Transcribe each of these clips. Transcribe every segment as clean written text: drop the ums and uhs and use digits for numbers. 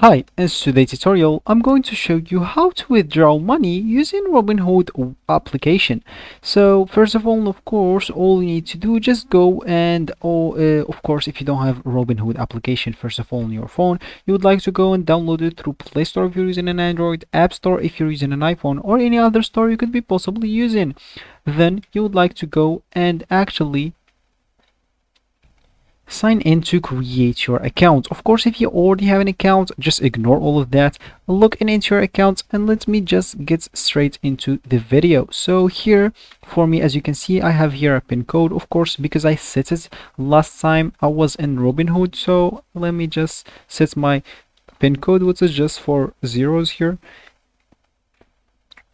Hi, in today's tutorial, I'm going to show you how to withdraw money using Robinhood application. So first of all, all you need to do just go and, of course, if you don't have Robinhood application, first of all, on your phone, you would like to go and download it through Play Store if you're using an Android, App Store if you're using an iPhone, or any other store you could be possibly using. Then you would like to go and actually sign in to create your account. Of course, if you already have an account, just ignore all of that. Look into your account and let me just get straight into the video. So here for me, as you can see, I have here a pin code, of course, because I set it last time I was in Robinhood. So let me just set my pin code, which is just for zeros here.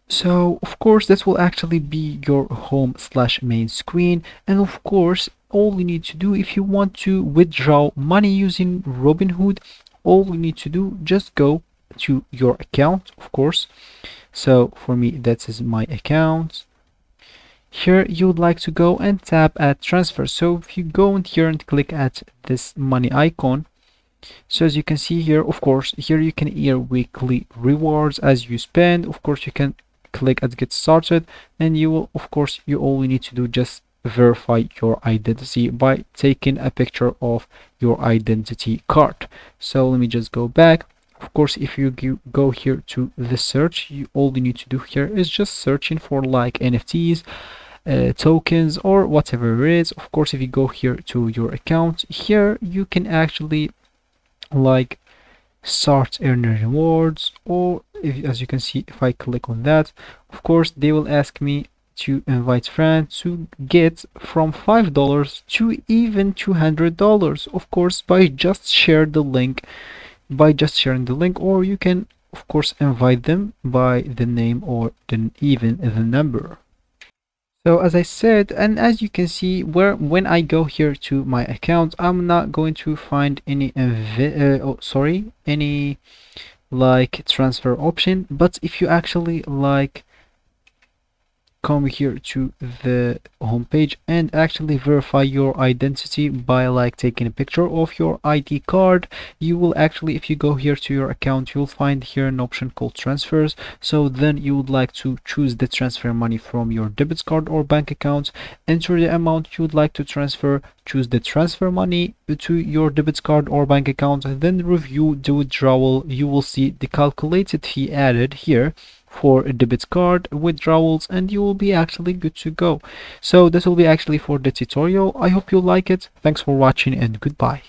So of course that will actually be your home/main screen, and of course all you need to do if you want to withdraw money using Robinhood, all you need to do just go to your account, of course. So for me that is my account. Here you would like to go and tap at transfer. So if you go in here and click at this money icon, so as you can see here, of course, here you can earn weekly rewards as you spend. Of course, you can click at get started, and you will, of course, you all you need to do just verify your identity by taking a picture of your identity card. So let me just go back. Of course, if you go here to the search, all you need to do here is just searching for like NFTs, tokens, or whatever it is. Of course, if you go here to your account, here you can actually like start earning rewards, or if, as you can see, if I click on that, of course they will ask me to invite friends to get from $5 to even $200, of course, by just sharing the link, or you can of course invite them by the name or then even the number. So as I said, and as you can see, when I go here to my account, I'm not going to find any any like transfer option. But if you actually like come here to the home page and actually verify your identity by like taking a picture of your ID card, you will actually, if you go here to your account, you'll find here an option called transfers. So then you would like to choose the transfer money from your debit card or bank account, enter the amount you would like to transfer, choose the transfer money to your debit card or bank account, and then review the withdrawal. You will see the calculated fee added here for a debit card withdrawals, and you will be actually good to go. So this will be actually for the tutorial. I hope you like it. Thanks for watching and goodbye.